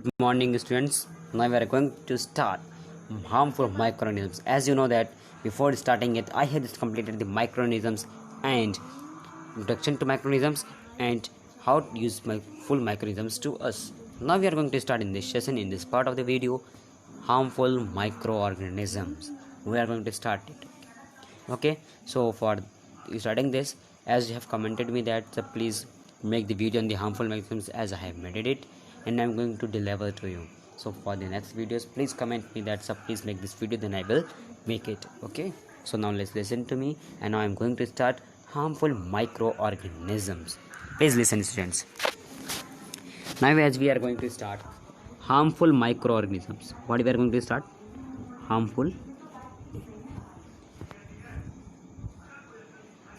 Good morning, students. Now we are going to start harmful microorganisms. As you know that before starting it, I had just completed the microorganisms and introduction to microorganisms and how to use my full microorganisms to us. Now we are going to start in this session, in this part of the video, harmful microorganisms. We are going to start it. Okay. So for starting this, as you have commented me that please make the video on the harmful microorganisms as I have made it, and I'm going to deliver to you. So for the next videos, please comment me that please make this video, then I will make it. Okay, so now let's listen to me, and now I'm going to start harmful microorganisms. Please listen, students. Now as we are going to start harmful microorganisms, what we are going to start? Harmful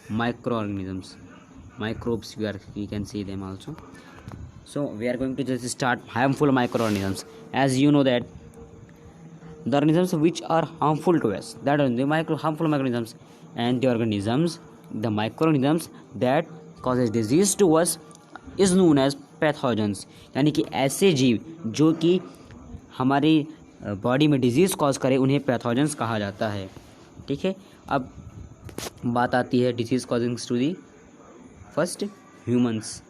microorganisms, microbes, we can see them also. So we are going to just start harmful microorganisms. As you know that the organisms which are harmful to us, that are the harmful microorganisms, and the microorganisms that causes disease to us is known as pathogens. यानी कि ऐसे जीव जो कि हमारी body में disease cause करे उन्हें पैथोजेंस कहा जाता है. ठीक है, अब बात आती है disease causing to the first humans.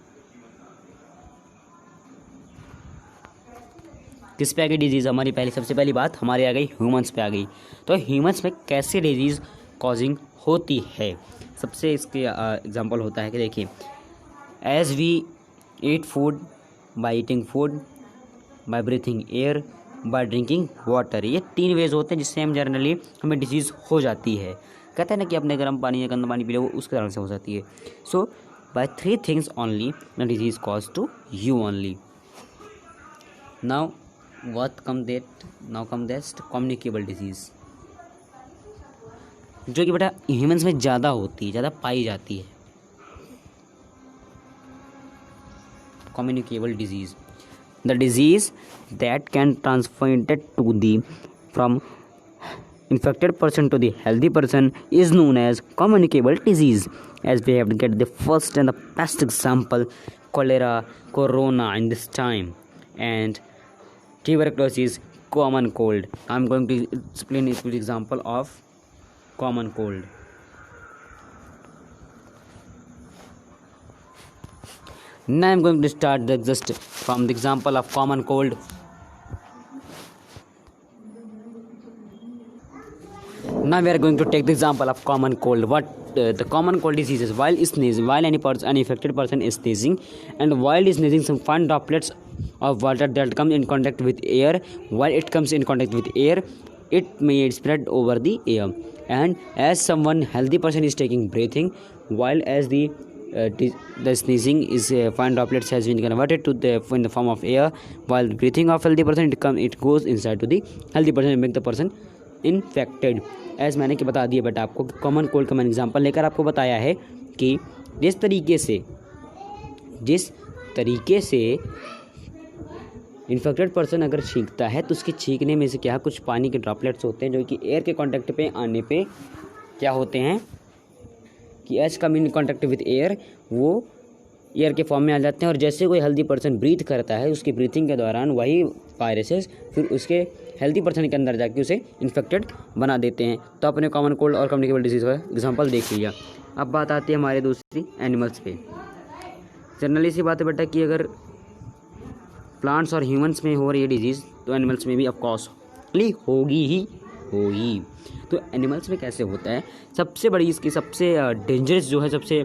किस पे आ गई डिजीज़? हमारी सबसे पहली बात हमारे आ गई ह्यूमंस पे आ गई. तो ह्यूमंस में कैसे डिजीज़ कॉजिंग होती है? सबसे इसके एग्जांपल होता है कि देखिए, as we eat food, by eating food, by breathing air, by drinking water. ये 3 वेज होते हैं जिससे हम जनरली हमें डिजीज़ हो जाती है. कहते हैं ना कि अपने गर्म पानी या गंदा पानी पी लो, वो उसके कारण से हो जाती है. So by 3 things only the disease cause to you only. Now come that communicable disease, जो कि बेटा ह्यूमंस में ज़्यादा होती है, ज़्यादा पाई जाती है. Communicable disease, the disease that can transmitted to the from infected person to the healthy person is known as communicable disease. As we have to get the first and the best example, cholera, corona in this time, and tuberculosis, common cold. I'm going to explain it with example of common cold. Now I'm going to start just from the example of common cold. Now we are going to take the example of common cold. What the common cold disease is? While an infected person is sneezing, and while is sneezing, some fine droplets of water that come in contact with air. While it comes in contact with air, it may spread over the air. And as someone healthy person is taking breathing, while as the sneezing is fine droplets has been converted to in the form of air, while breathing of healthy person it goes inside to the healthy person and make the person infected. As मैंने कि बता दिया बेटा आपको, common cold का मैंने example लेकर आपको बताया है कि जिस तरीके से इन्फेक्टेड पर्सन अगर छींकता है तो उसके छींकने में से क्या कुछ पानी के ड्रॉपलेट्स होते हैं जो कि एयर के कांटेक्ट पे आने पे क्या होते हैं कि as come in contact with air, वो एयर के फॉर्म में आ जाते हैं. और जैसे कोई हेल्दी पर्सन ब्रीथ करता है, उसकी ब्रीथिंग के दौरान वही वायरसेस फिर उसके हेल्दी पर्सन के अंदर जाके उसे इन्फेक्टेड बना देते हैं. तो अपने कॉमन कोल्ड और कम्युनिकेबल डिजीज़ का एग्जांपल देख लिया. अब बात आती है हमारे दूसरी एनिमल्स पे. जनरली सी बात है बेटा कि अगर प्लांट्स और ह्यूमंस में हो रही है डिजीज़ तो एनिमल्स में भी ऑफकोर्स होगी. तो एनिमल्स में कैसे होता है? सबसे बड़ी इसकी सबसे डेंजरस जो है, सबसे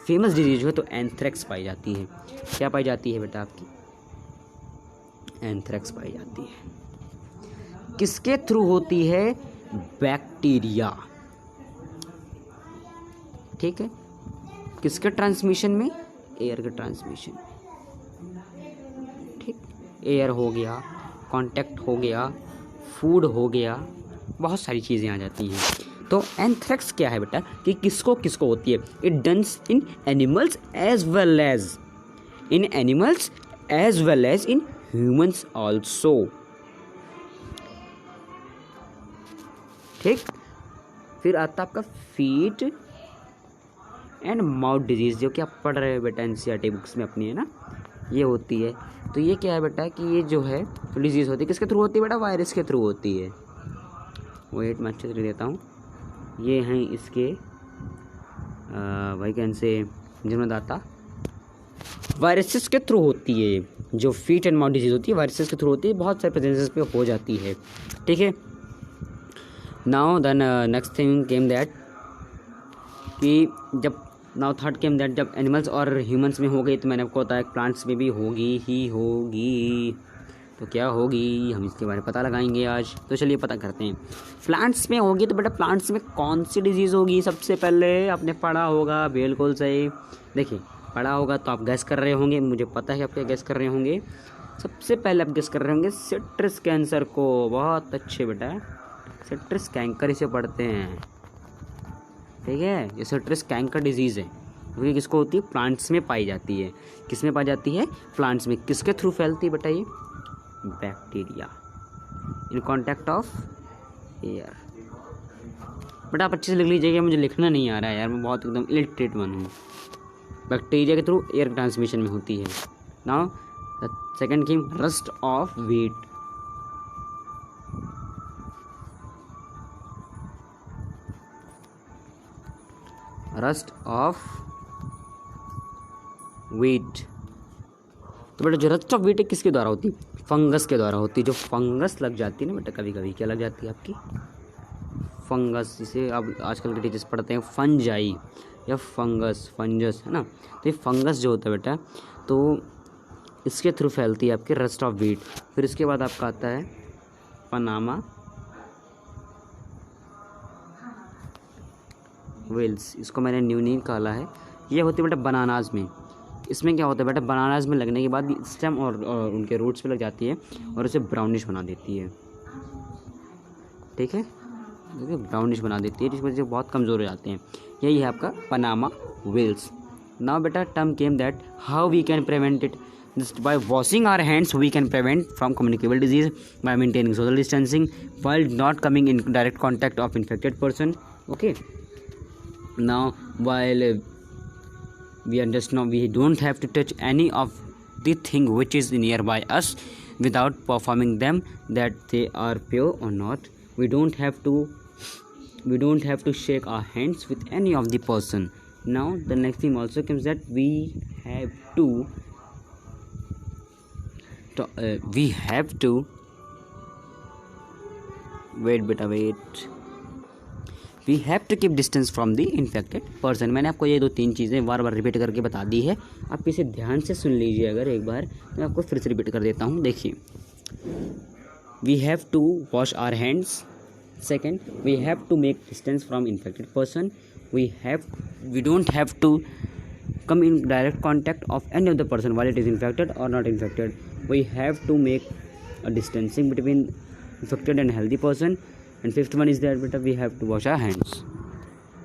फेमस डिजीज जो है तो एंथ्रेक्स पाई जाती है. क्या पाई जाती है बेटा आपकी? एंथ्रेक्स पाई जाती है. किसके थ्रू होती है? बैक्टीरिया. ठीक है, किसके ट्रांसमिशन में? एयर के ट्रांसमिशन. ठीक, एयर हो गया, कांटेक्ट हो गया, फूड हो गया, बहुत सारी चीज़ें आ जाती हैं. तो एंथ्रेक्स क्या है बेटा कि किसको होती है? It does in animals as well as in humans also. ठीक, फिर आता आपका फीट एंड माउथ डिजीज़, जो कि आप पढ़ रहे हो बेटा एनसीईआरटी बुक्स में अपनी, है ना. ये होती है। तो ये क्या है बेटा कि ये जो है डिजीज़ होती है किसके थ्रू होती है बेटा, वायरस के थ्रू होती है। वेट मैं अच्छे से देता हूँ। ये हैं इसके वैकेंट से जन्मदाता, वायरसेस के थ्रू होती है। जो फीट एंड माउथ डिजीज़ होती है वायरसेस के थ्रू होती है, बहुत सारे प्रेजेंसेस पे हो जाती है, ठीक है। Now then next thing came that कि जब नाउ थर्ड केम दैट जब एनिमल्स और ह्यूमंस में हो गई तो मैंने आपको बताया प्लांट्स में भी होगी ही होगी। तो क्या होगी हम इसके बारे में पता लगाएंगे आज। तो चलिए पता करते हैं। प्लांट्स में होगी तो बेटा प्लांट्स में कौन सी डिजीज़ होगी, सबसे पहले आपने पढ़ा होगा, बिल्कुल सही। देखिए पढ़ा होगा तो आप गैस कर रहे होंगे, मुझे पता है आप क्या गैस कर रहे होंगे। सबसे पहले आप गैस कर रहे होंगे सिट्रस कैंसर को। बहुत अच्छे बेटा, सिट्रस कैंकर इसे पढ़ते हैं, ठीक है। ये सिट्रस कैंकर डिजीज़ है, वो किसको होती है, प्लांट्स में पाई जाती है। किस में पाई जाती है, प्लांट्स में। किसके थ्रू फैलती है बेटा, ये bacteria in contact of air. बेटा आप अच्छे से लिख लीजिएगा, मुझे लिखना नहीं आ रहा है यार, मैं बहुत एकदम इलिटरेट वन हूँ। बैक्टीरिया के थ्रू एयर ट्रांसमिशन में होती है। Now second came rust of wheat. Rust of wheat, तो बेटा जो रस्ट ऑफ व्हीट है किसके द्वारा होती है, फंगस के द्वारा होती है। जो फंगस लग जाती है ना बेटा, कभी कभी क्या लग जाती है आपकी, फंगस, जिसे अब आजकल के टीचर्स पढ़ते हैं फंजाई या फंजस है ना। तो ये फंगस जो होता है बेटा, तो इसके थ्रू फैलती है आपके रस्ट ऑफ व्हीट। फिर इसके बाद आपका आता है पनामा वेल्स, इसको मैंने न्यू नहीं काला है। ये होती है बेटा बनानाज में। इसमें क्या होता है बेटा, बनानाज में लगने के बाद स्टेम और उनके रूट्स पे लग जाती है और उसे ब्राउनिश बना देती है, ठीक है। देखिए ब्राउनिश बना देती है, जिसकी वजह से बहुत कमज़ोर हो जाते हैं। यही है आपका पनामा वेल्स। नाउ बेटा term came that how we can prevent it. Just by washing our hands we can prevent from communicable disease by maintaining social distancing while not coming in direct contact of infected person. Okay, now while we don't have to touch any of the thing which is nearby us without performing them that they are pure or not. We don't have to shake our hands with any of the person. Now the next thing also comes that we have to keep distance from the infected person. मैंने आपको ये 2-3 चीज़ें बार बार repeat करके बता दी है, आप इसे ध्यान से सुन लीजिए। अगर एक बार तो मैं आपको फिर से रिपीट कर देता हूँ। देखिए, we have to wash our hands. Second, we have to make distance from infected person. We don't have to come in direct contact of any of the person while it is infected or not infected. We have to make a distancing between infected and healthy person. And fifth one is that we have to wash our hands.